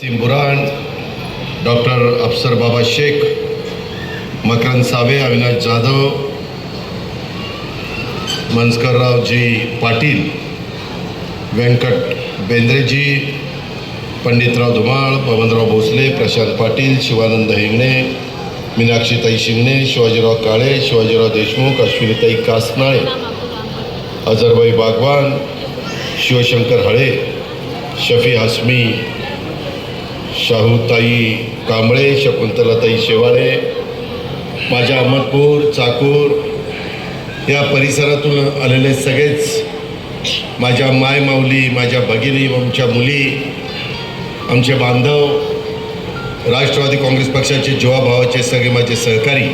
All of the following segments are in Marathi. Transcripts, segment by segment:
बुरान, डॉक्टर अफसर बाबा शेख, मकरंद सावे, अविनाश जाधव, मनस्कररावजी पाटील, व्यंकट बेंद्रेजी, पंडितराव धुमाळ, बबनराव भोसले, प्रशांत पाटील, शिवानंद हेगणे, मीनाक्षीताई शिंगणे, शिवाजीराव काळे, शिवाजीराव देशमुख, अश्विनीताई कासनाळे, अजरबाई बागवान, शिवशंकर हळे, शफी हासमी, शाहूताई कांबळे, शकुंतलाताई शेवाळे, माझ्या अहमदपूर, चाकूर या परिसरातून आलेले सगळेच माझ्या माय माऊली, माझ्या भगिनी, आमच्या मुली, आमचे बांधव, राष्ट्रवादी काँग्रेस पक्षाचे जीवाभावाचे सगळे माझे सहकारी,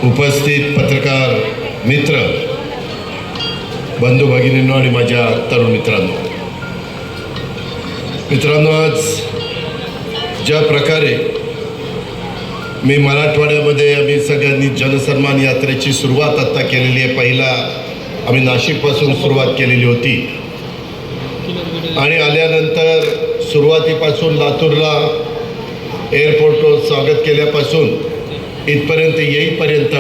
उपस्थित पत्रकार मित्र, बंधू भगिनींनो आणि माझ्या तरुण मित्रांनो, आज ज्या प्रकारे मी मराठवाड्यामध्ये आम्ही सगळ्यांनी जनसन्मान यात्रेची सुरुवात आत्ता केलेली आहे. पहिला आम्ही नाशिकपासून सुरुवात केलेली होती आणि आल्यानंतर सुरुवातीपासून लातूरला एअरपोर्टवर स्वागत केल्यापासून इथपर्यंत येईपर्यंत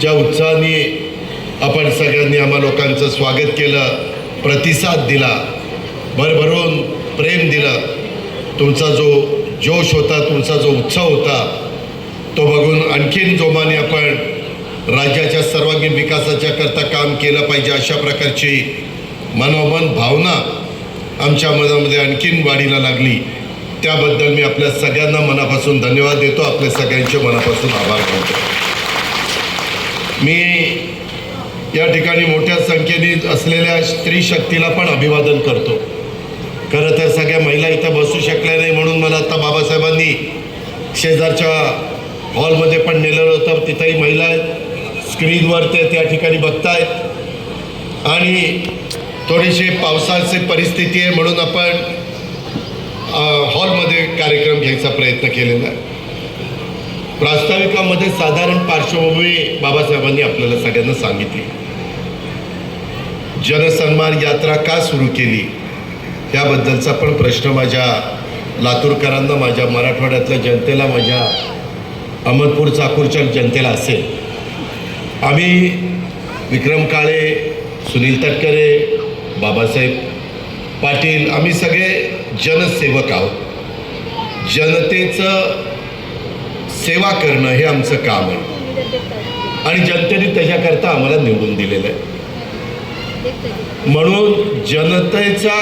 ज्या उत्साहाने आपण सगळ्यांनी आम्हा लोकांचं स्वागत केलं, प्रतिसाद दिला, भरभरून प्रेम दिलं, तुमचा जो जोश होता, तुमचा जो उत्साह होता, तो बघून आणखीन जोमाने आपण राज्याच्या सर्वांगीण विकासाच्या करता काम केलं पाहिजे अशा प्रकारची मनोमन भावना आमच्या मनामध्ये आणखीन वाढीला लागली. त्याबद्दल मी आपल्या सगळ्यांना मनापासून धन्यवाद देतो, आपल्या सगळ्यांचे मनापासून आभार मानतो. मी या ठिकाणी मोठ्या संख्येने असलेल्या स्त्री शक्तीला पण अभिवादन करतो. खरं तर सगळ्या महिला इथं बसू शकल्या नाही म्हणून मला आता बाबासाहेबांनी शेजारच्या हॉलमध्ये पण नेलेलं होतं. तिथंही महिला स्क्रीनवर ते त्या ठिकाणी बघतायत आणि थोडीशी पावसाची परिस्थिती आहे म्हणून आपण हॉलमध्ये कार्यक्रम घ्यायचा प्रयत्न केलेला आहे. प्रास्ताविकामध्ये साधारण पार्श्वभूमी बाबासाहेबांनी आपल्याला सगळ्यांना सांगितली. जनसन्मान यात्रा का सुरू केली याबद्दलचा पण प्रश्न माझ्या लातूरकरांना, माझ्या मराठवाड्यातल्या जनतेला, माझ्या अहमदपूर चाकूरच्या जनतेला असेल. आम्ही विक्रम काळे, सुनील तटकरे, बाबासाहेब पाटील, आम्ही सगळे जनसेवक आहोत. जनतेचं सेवा करणं हे आमचं काम आहे आणि जनतेने त्याच्याकरता आम्हाला निवडून दिलेलं आहे. म्हणून जनतेचा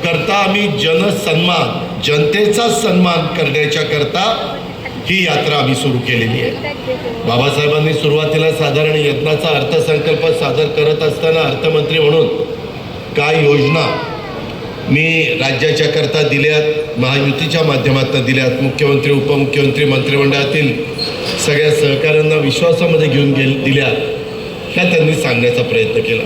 करता आम्ही जनसन्मान, जनतेचा सन्मान करण्याच्या करता ही यात्रा आम्ही सुरू केलेली आहे. बाबासाहेबांनी सुरुवातीला साधारण यत्नाचा अर्थसंकल्प सादर करत असताना अर्थमंत्री म्हणून काय योजना मी राज्याच्या करता दिल्यात, महायुतीच्या माध्यमातून दिल्यात, मुख्यमंत्री, उपमुख्यमंत्री, मंत्रिमंडळातील सगळ्या सहकाऱ्यांना विश्वासामध्ये घेऊन दिल्यात, ह्या त्यांनी सांगण्याचा प्रयत्न केला.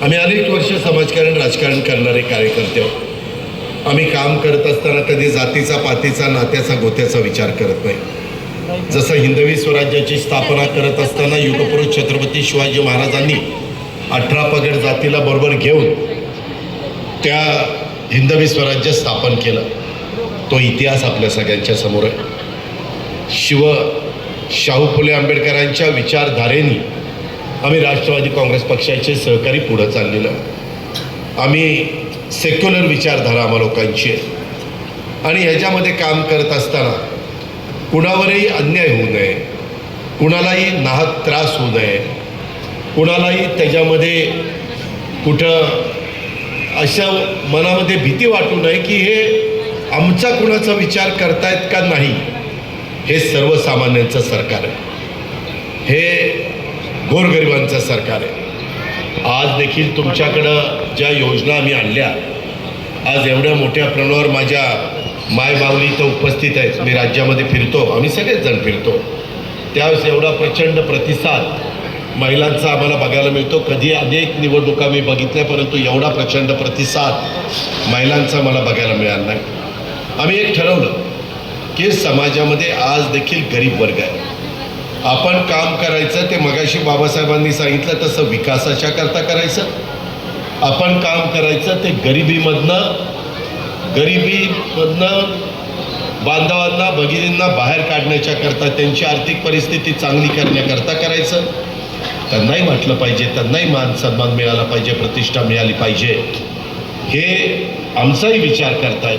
आम्ही अनेक वर्ष समाजकारण, राजकारण करणारे कार्यकर्ते आहोत. आम्ही काम करत असताना कधी जातीचा, पातीचा, नात्याचा, गोत्याचा विचार करत नाही. जसं हिंदवी स्वराज्याची स्थापना करत असताना युगपुरुष छत्रपती शिवाजी महाराजांनी 18 पगड जातीला बरोबर घेऊन त्या हिंदवी स्वराज्य स्थापन केलं, तो इतिहास आपल्या सगळ्यांच्या समोर आहे. शाहू फुले आंबेडकरांच्या विचारधारेने आम्ही राष्ट्रवादी काँग्रेस पक्षाचे सहकारी पुढं चाललेलो. आम्ही सेक्युलर विचारधारा आम्हा लोकांची आहे आणि ह्याच्यामध्ये काम करत असताना कुणावरही अन्याय होऊ नये, कुणालाही नाहक त्रास होऊ नये, कुणालाही त्याच्यामध्ये कुठं अशा मनामध्ये भीती वाटू नये की हे आमचा कुणाचा विचार करतायत का नाही. हे सर्वसामान्यांचं सरकार आहे, हे गोरगरिबांचं सरकार आहे. आज देखील तुमच्याकडं ज्या योजना आम्ही आणल्या, आज एवढ्या मोठ्या प्रमाणावर माझ्या माय माऊली इथं उपस्थित आहेत. मी राज्यामध्ये फिरतो, आम्ही सगळेच जण फिरतो, त्यावेळेस एवढा प्रचंड प्रतिसाद महिलांचा आम्हाला बघायला मिळतो. कधी अनेक निवडणुका मी बघितल्या परंतु एवढा प्रचंड प्रतिसाद महिलांचा मला बघायला मिळाला नाही. आम्ही एक ठरवलं की समाजामध्ये आज देखील गरीब वर्ग आहे, आपण काम करायचं ते मगाशी बाबासाहेबांनी सांगितलं तसं विकासाच्या करता करायचं. आपण काम करायचं ते गरिबीमधनं गरिबीमधनं बांधवांना भगिनींना बाहेर काढण्याच्या करता, त्यांची आर्थिक परिस्थिती चांगली करण्याकरता करायचं. त्यांनाही वाटलं पाहिजे, त्यांनाही मान सन्मान मिळाला पाहिजे, प्रतिष्ठा मिळाली पाहिजे, हे आमचाही विचार करतायत.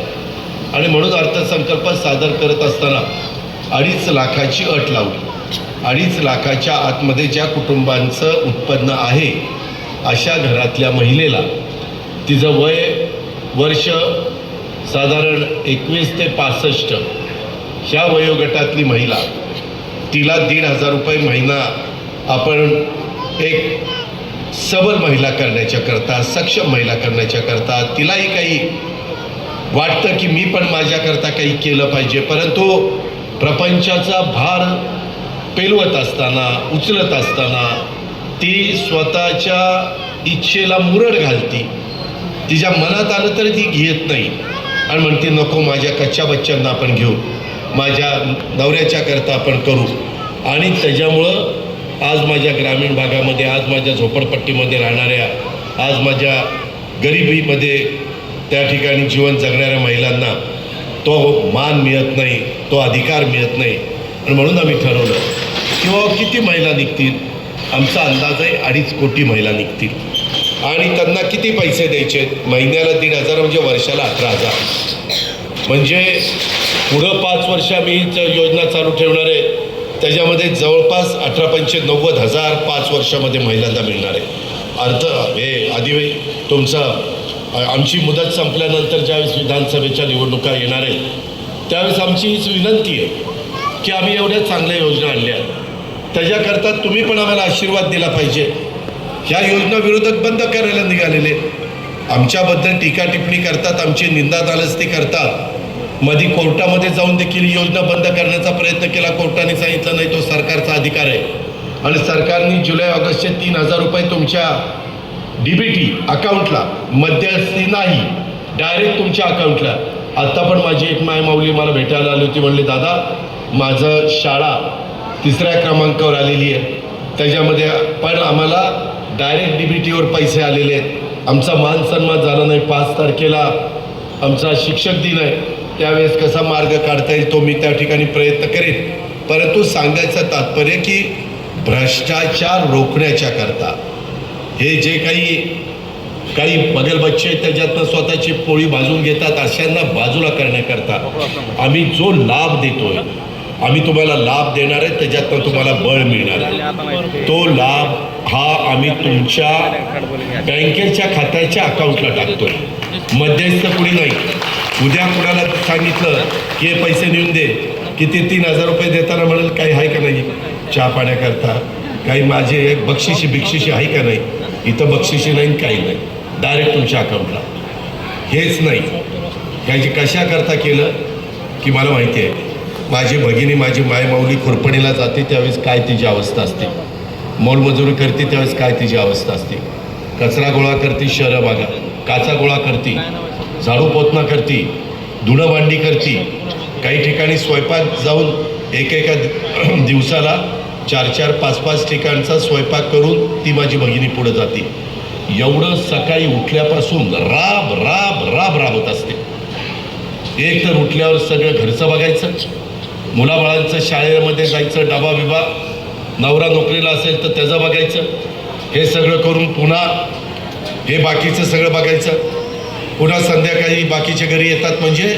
आणि म्हणून अर्थसंकल्प सादर करत असताना 2.5 लाखाची अट लावली. 2.5 लाखाच्या आतमध्ये ज्या कुटुंबांचं उत्पन्न आहे अशा घरातल्या महिलेला, तिचं वर्ष साधारण 21 ते 65 ह्या वयोगटातली महिला, तिला 1,500 रुपये महिना आपण एक सबल महिला करण्याच्या करता, सक्षम महिला करण्याच्या करता, तिलाही काही वाटतं की मी पण माझ्याकरता काही केलं पाहिजे, परंतु प्रपंचाचा भार पेलवत असताना, उचलत असताना ती स्वतःच्या इच्छेला मुरड घालती. तिच्या मनात आलं तर ती घेत नाही आणि म्हणते नको, माझ्या कच्च्या बच्चांना आपण घेऊ, माझ्या नवऱ्याच्या करता आपण करू. आणि त्याच्यामुळं आज माझ्या ग्रामीण भागामध्ये, आज माझ्या झोपडपट्टीमध्ये राहणाऱ्या, आज माझ्या गरिबीमध्ये त्या ठिकाणी जीवन जगणाऱ्या महिलांना तो मान मिळत नाही, तो अधिकार मिळत नाही. आणि म्हणून आम्ही ठरवलं की किती महिला निघतील, आमचा अंदाज आहे 2.5 कोटी महिला निघतील. आणि त्यांना किती पैसे द्यायचे? महिन्याला 1,500 म्हणजे वर्षाला 18,000. म्हणजे पुढं 5 वर्ष आम्ही योजना चालू ठेवणार आहे, त्याच्यामध्ये जवळपास 18,95,000 5 वर्षामध्ये महिलांना मिळणार आहे. हे तुमचं आमची मुदत संपल्यानंतर ज्यावेळेस विधानसभेच्या निवडणुका येणार आहेत त्यावेळेस आमची हीच विनंती आहे की आम्ही एवढ्या चांगल्या योजना आणल्या, त्याच्याकरता तुम्ही पण आम्हाला आशीर्वाद दिला पाहिजे. ह्या योजना विरोधक बंद करायला निघालेले, आमच्याबद्दल टीका टिप्पणी करतात, आमची निंदा नालस्ती करतात. मध्ये कोर्टामध्ये जाऊन देखील ही योजना बंद करण्याचा प्रयत्न केला, कोर्टाने सांगितलं नाही, तो सरकारचा अधिकार आहे. आणि सरकारने जुलै ऑगस्टचे 3,000 रुपये तुमच्या DBT अकाउंटला, मध्यस्थी नाही, डायरेक्ट तुमच्या अकाउंटला. आत्ता पण माझी एक मायमाऊली मला भेटायला आली होती, म्हणली दादा माझं शाळा 3ऱ्या क्रमांकावर आलेली आहे, त्याच्यामध्ये पण आम्हाला डायरेक्ट DBTवर पैसे आलेले आहेत, आमचा मान सन्मान झाला नाही. 5 तारखेला आमचा शिक्षक दिन आहे, त्यावेळेस कसा मार्ग काढता येईल तो मी त्या ठिकाणी प्रयत्न करेन. परंतु सांगायचं तात्पर्य की भ्रष्टाचार रोखण्याच्या करता हे जे काही बगलबच्चे आहेत त्याच्यातनं स्वतःची पोळी भाजून घेतात, अशांना बाजूला करण्याकरता आम्ही जो लाभ देतोय, आम्ही तुम्हाला लाभ देणार आहे, त्याच्यातनं तुम्हाला बळ मिळणार आहे. तो लाभ हा आम्ही तुमच्या बँकेच्या खात्याच्या अकाउंटला टाकतोय, मध्यस्थ कुणी नाही. उद्या कुणाला सांगितलं की हे पैसे नेऊन दे, किती 3,000 रुपये देताना म्हणाल काही आहे का नाही चहा पाण्याकरता, काही माझे बक्षिशी आहे का नाही? इथं बक्षिशी नाही, काही नाही, डायरेक्ट तुमच्या अकाउंटला. हेच नाही, काही कशा करता केलं की मला माहिती आहे, माझी भगिनी माझी मायमाऊली खुरपणीला जाते त्यावेळेस काय तिची अवस्था असते, मोलमजुरी करते त्यावेळेस काय तिची अवस्था असते, कचरा गोळा करते शहरं भागा, काचा गोळा करते, झाडू पोतना करते, धुणं भांडी करते, काही ठिकाणी स्वयंपाक जाऊन एकेका दिवसाला 4-4, 5-5 ठिकाणचा स्वयंपाक करून ती माझी भगिनी पुढे जाते. एवढं सकाळी उठल्यापासून राबत असते. एक तर उठल्यावर सगळं घरचं बघायचं, मुलाबाळांचं शाळेमध्ये जायचं, डबा बिबा, नवरा नोकरीला असेल तर त्याचं बघायचं, हे सगळं करून पुन्हा हे बाकीचं सगळं बघायचं, पुन्हा संध्याकाळी बाकीच्या घरी येतात. म्हणजे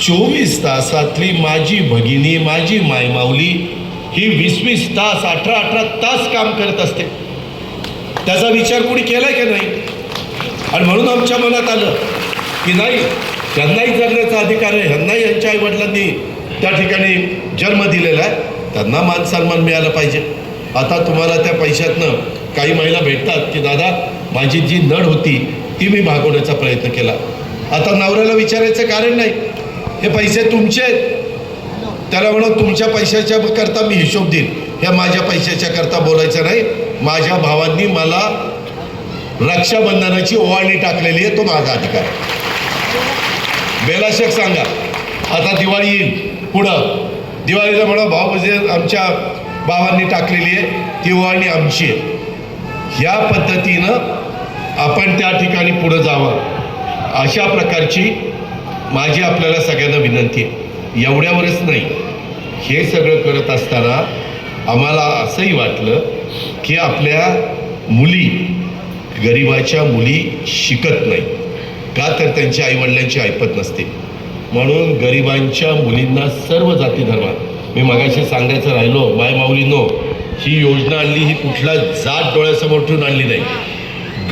24 तासातली माझी भगिनी माझी मायमाऊली ही 20-20 तास 18-18 तास काम करत असते. त्याचा विचार कोणी केलाय का नाही? आणि म्हणून आमच्या मनात आलं की नाही, त्यांनाही जगण्याचा अधिकार आहे, ह्यांनाही यांच्या आईवडिलांनी त्या ठिकाणी जन्म दिलेला आहे, त्यांना मान सन्मान मिळाला पाहिजे. आता तुम्हाला त्या पैशातनं काही महिला भेटतात की दादा माझी जी नड होती ती मी भागवण्याचा प्रयत्न केला. आता नवऱ्याला विचारायचं कारण नाही, हे पैसे तुमचे आहेत, त्याला म्हणून तुमच्या पैशाच्या करता मी हिशोब देईन, ह्या माझ्या पैशाच्या करता बोलायचं नाही. माझ्या भावांनी मला रक्षाबंधनाची ओवाळणी टाकलेली आहे, तो माझा अधिकार. बेलाशक सांगा, आता दिवाळी येईल, पुढं दिवाळीला म्हणा भाऊ म्हणजे आमच्या भावांनी टाकलेली आहे, ती ओवाळणी आमची आहे. ह्या पद्धतीनं आपण त्या ठिकाणी पुढं जावं, अशा प्रकारची माझी आपल्याला सगळ्यांना विनंती आहे, एवढ्यावरच नाही, हे सगळं करत असताना आम्हाला असंही वाटलं की आपल्या मुली, गरिबाच्या मुली शिकत नाही का, तर त्यांच्या आईवडिलांची ऐपत नसते. म्हणून गरिबांच्या मुलींना सर्व जाती धर्मात, मी मगाशी सांगायचं राहिलो, माय माऊलींनो, ही योजना आणली, ही कुठला जात डोळ्यासमोर ठेवून आणली नाही.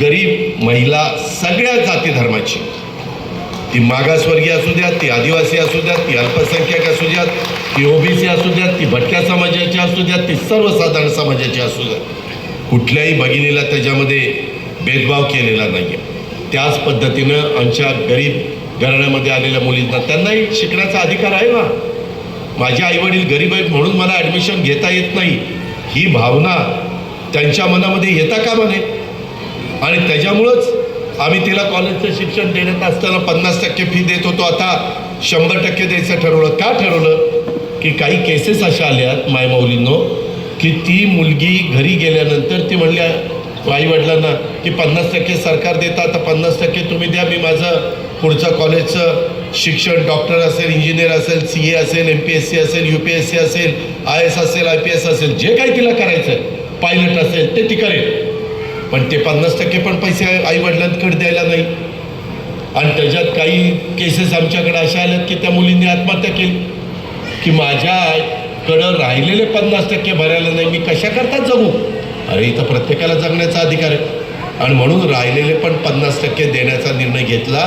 गरीब महिला सगळ्या जाती धर्माची, ती मागासवर्गीय असू द्या, ती आदिवासी असू द्या, ती अल्पसंख्याक असू द्या, ती ओबीसी असू द्या, ती भटक्या समाजाची असू द्या, ती सर्वसाधारण समाजाची असू द्या, कुठल्याही भगिनीला त्याच्यामध्ये भेदभाव केलेला नाही आहे. त्याच पद्धतीनं आमच्या गरीब घराण्यामध्ये आलेल्या मुलींना, त्यांनाही शिकण्याचा अधिकार आहे ना. माझे आईवडील गरीब आहेत म्हणून मला ॲडमिशन घेता येत नाही, ही भावना त्यांच्या मनामध्ये येता कामा नये. आणि त्याच्यामुळंच आम्ही तिला कॉलेजचं शिक्षण देण्यात असताना 50% फी देत होतो, आता 100% द्यायचं ठरवलं. का ठरवलं की काही केसेस अशा आल्यात मायमाऊलींनो की ती मुलगी घरी गेल्यानंतर ती म्हणल्या आईवडिलांना की 50% सरकार देतं, आता 50% तुम्ही द्या, मी माझं पुढचं कॉलेजचं शिक्षण, डॉक्टर असेल, इंजिनियर असेल, CA असेल, MPSC असेल, UPSC असेल, IS असेल, IPS असेल, जे काही तिला करायचं, पायलट असेल ते ती करेल. पण ते 50% पण पैसे आईवडिलांकडे द्यायला नाही. आणि त्याच्यात काही केसेस आमच्याकडे अशा आल्यात की त्या मुलींनी आत्महत्या केली की माझ्याकडं राहिलेले 50% भरायला नाही, मी कशा करता जगू. अरे इथं प्रत्येकाला जगण्याचा अधिकार आहे. आणि म्हणून राहिलेले पण 50% देण्याचा निर्णय घेतला.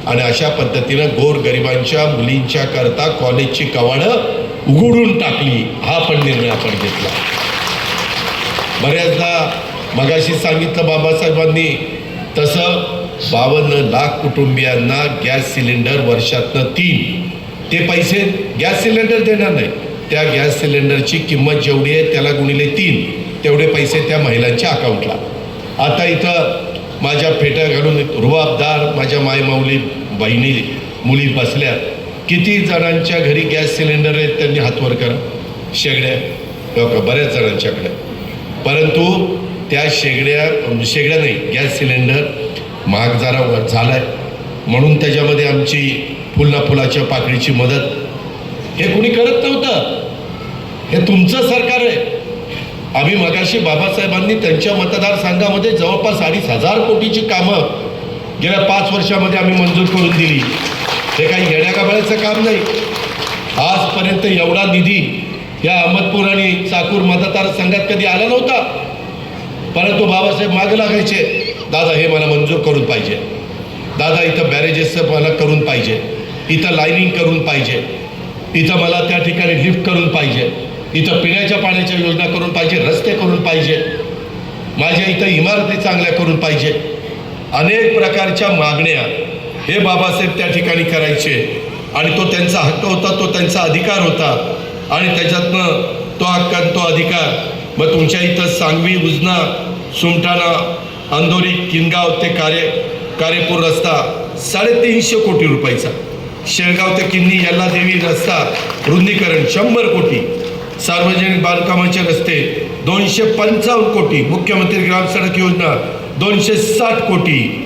आणि अशा पद्धतीनं गोरगरिबांच्या मुलींच्या करता कॉलेजची कवाडं उघडून टाकली, हा पण निर्णय आपण घेतला. बऱ्याचदा मगाशी सांगितलं बाबासाहेबांनी तसं 52 लाख कुटुंबियांना गॅस सिलेंडर वर्षातनं 3, ते पैसे गॅस सिलेंडर देणार नाही, त्या गॅस सिलेंडरची किंमत जेवढी आहे त्याला गुणिले 3 तेवढे पैसे त्या महिलांच्या अकाउंटला. आता इथं माझ्या फेट्या घालून रुबाबदार माझ्या मायमाऊली बहिणी मुली बसल्या, किती जणांच्या घरी गॅस सिलेंडर आहेत त्यांनी हातवर करा. शेगड्या बऱ्याच जणांच्याकडे, परंतु त्या शेगड्या नाही, गॅस सिलेंडर महाग जरा झाला आहे म्हणून त्याच्यामध्ये आमची फुलाच्या पाकळीची मदत, हे कुणी करत नव्हतं, हे तुमचं सरकार आहे. आम्ही मगाशी बाबासाहेबांनी त्यांच्या मतदारसंघामध्ये जवळपास 2,500 कोटीची कामं गेल्या 5 वर्षामध्ये आम्ही मंजूर करून दिली. हे काही येण्यागाबाळ्याचं काम नाही. आजपर्यंत एवढा निधी या अहमदपूर आणि चाकूर मतदारसंघात कधी आला नव्हता. परंतु बाबासाहेब मागे लागायचे, दादा हे मला मंजूर करून पाहिजे, दादा इथं बॅरेजेसचं मला करून पाहिजे, इथं लाईनिंग करून पाहिजे, इथं मला त्या ठिकाणी लिफ्ट करून पाहिजे, इथं पिण्याच्या पाण्याच्या योजना करून पाहिजे, रस्ते करून पाहिजे, माझ्या इथं इमारती चांगल्या करून पाहिजे. अनेक प्रकारच्या मागण्या हे बाबासाहेब त्या ठिकाणी करायचे. आणि तो त्यांचा हक्क होता, तो त्यांचा अधिकार होता. आणि त्याच्यातनं तो हक्क आणि तो अधिकार, मग तुमच्या इथं सांगवी, उजना, सुमठाणा, अंधोरी, किनगाव ते कारेपूर रस्ता 350 कोटी रुपयाचा, शेळगाव ते किन्नी यल्लादेवी रस्ता रुंदीकरण 100 कोटी, सार्वजनिक बांधकामाचे रस्ते 255 कोटी, मुख्यमंत्री ग्राम सडक योजना 260 कोटी,